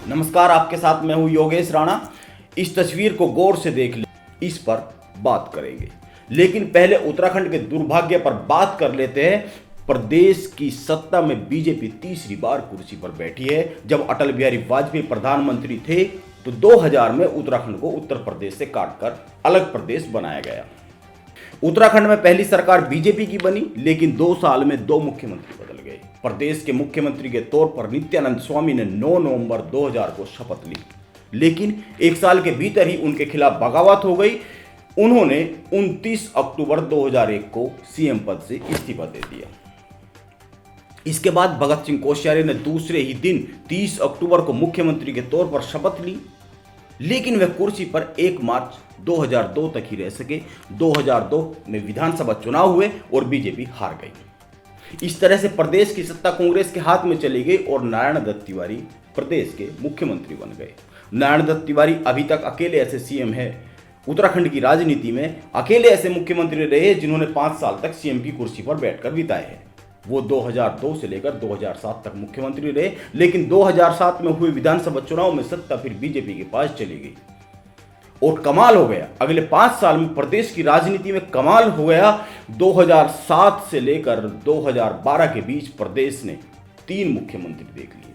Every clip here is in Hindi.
नमस्कार, आपके साथ मैं हूं योगेश राणा। इस तस्वीर को गौर से देख लें, इस पर बात करेंगे। लेकिन पहले उत्तराखंड के दुर्भाग्य पर बात कर लेते हैं। प्रदेश की सत्ता में बीजेपी तीसरी बार कुर्सी पर बैठी है। जब अटल बिहारी वाजपेयी प्रधानमंत्री थे तो 2000 में उत्तराखंड को उत्तर प्रदेश से काटकर अलग प्रदेश बनाया गया। उत्तराखंड में पहली सरकार बीजेपी की बनी, लेकिन 2 साल में 2 मुख्यमंत्री बदल गए। प्रदेश के मुख्यमंत्री के तौर पर नित्यानंद स्वामी ने 9 नवंबर 2000 को शपथ ली, लेकिन 1 साल के भीतर ही उनके खिलाफ बगावत हो गई। उन्होंने 29 अक्टूबर 2001 को सीएम पद से इस्तीफा दे दिया। इसके बाद भगत सिंह कोश्यारी ने दूसरे ही दिन 30 अक्टूबर को मुख्यमंत्री के तौर पर शपथ ली, लेकिन वह कुर्सी पर 1 मार्च 2002 तक ही रह सके। 2002 में विधानसभा चुनाव हुए और बीजेपी हार गई। इस तरह से प्रदेश की सत्ता कांग्रेस के हाथ में चली गई और नारायण दत्त तिवारी प्रदेश के मुख्यमंत्री बन गए। नारायण दत्त तिवारी अभी तक अकेले ऐसे सीएम है उत्तराखंड की राजनीति में, अकेले ऐसे मुख्यमंत्री रहे जिन्होंने 5 साल तक सीएम की कुर्सी पर बैठकर बिताए हैं। वो 2002 से लेकर 2007 तक मुख्यमंत्री रहे, लेकिन 2007 में हुए विधानसभा चुनाव में सत्ता फिर बीजेपी के पास चली गई और कमाल हो गया। अगले 5 साल में प्रदेश की राजनीति में कमाल हो गया। 2007 से लेकर 2012 के बीच प्रदेश ने 3 मुख्यमंत्री देख लिए।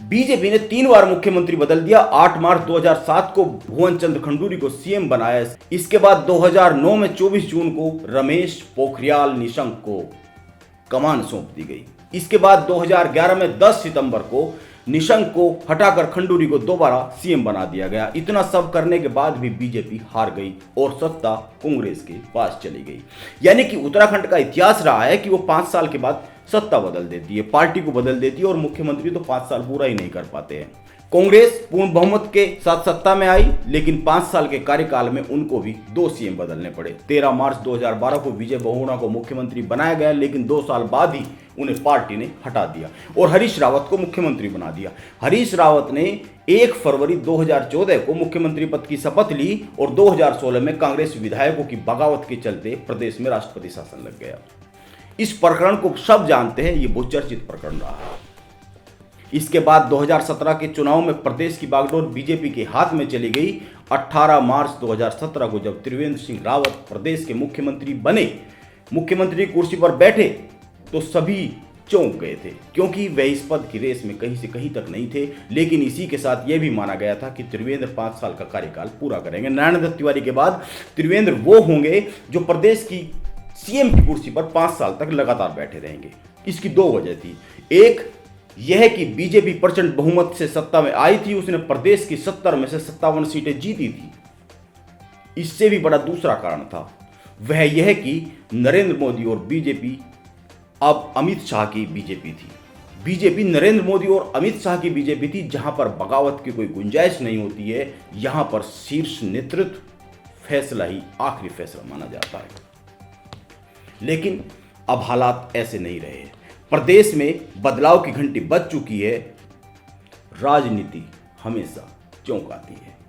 बीजेपी ने 3 बार मुख्यमंत्री बदल दिया। 8 मार्च 2007 को भुवन चंद्र खंडूरी को सीएम बनाया। इसके बाद 2009 में 24 जून को रमेश पोखरियाल निशंक को कमान सौंप दी गई। इसके बाद 2011 में 10 सितंबर को निशंक को हटाकर खंडूरी को दोबारा सीएम बना दिया गया। इतना सब करने के बाद भी बीजेपी हार गई और सत्ता कांग्रेस के पास चली गई। यानी कि उत्तराखंड का इतिहास रहा है कि वो 5 साल के बाद सत्ता बदल देती है, पार्टी को बदल देती है और मुख्यमंत्री तो 5 साल पूरा ही नहीं कर पाते हैं। कांग्रेस पूर्ण बहुमत के साथ सत्ता में आई, लेकिन 5 साल के कार्यकाल में उनको भी 2 सीएम बदलने पड़े। 13 मार्च 2012 को विजय बहुगुणा को मुख्यमंत्री बनाया गया, लेकिन 2 साल बाद ही उन्हें पार्टी ने हटा दिया और हरीश रावत को मुख्यमंत्री बना दिया। हरीश रावत ने 1 फरवरी 2014 को मुख्यमंत्री पद की शपथ ली और 2016 में कांग्रेस विधायकों की बगावत के चलते प्रदेश में राष्ट्रपति शासन लग गया। इस प्रकरण को सब जानते हैं, ये बहुचर्चित प्रकरण रहा है। इसके बाद 2017 के चुनाव में प्रदेश की बागडोर बीजेपी के हाथ में चली गई। 18 मार्च 2017 को जब त्रिवेंद्र सिंह रावत प्रदेश के मुख्यमंत्री बने, मुख्यमंत्री कुर्सी पर बैठे, तो सभी चौंक गए थे, क्योंकि वह इस पद की रेस में कहीं से कहीं तक नहीं थे। लेकिन इसी के साथ यह भी माना गया था कि त्रिवेंद्र 5 साल का कार्यकाल पूरा करेंगे। नारायण दत्त तिवारी के बाद त्रिवेंद्र वो होंगे जो प्रदेश की सीएम की कुर्सी पर 5 साल तक लगातार बैठे रहेंगे। इसकी 2 वजह थी। एक यह कि बीजेपी प्रचंड बहुमत से सत्ता में आई थी, उसने प्रदेश की 70 में से 57 सीटें जीती थी। इससे भी बड़ा दूसरा कारण था, वह यह कि नरेंद्र मोदी और बीजेपी अब अमित शाह की बीजेपी थी। बीजेपी नरेंद्र मोदी और अमित शाह की बीजेपी थी, जहां पर बगावत की कोई गुंजाइश नहीं होती है। यहां पर शीर्ष नेतृत्व फैसला ही आखिरी फैसला माना जाता है। लेकिन अब हालात ऐसे नहीं रहे। प्रदेश में बदलाव की घंटी बज चुकी है। राजनीति हमेशा चौंकाती है।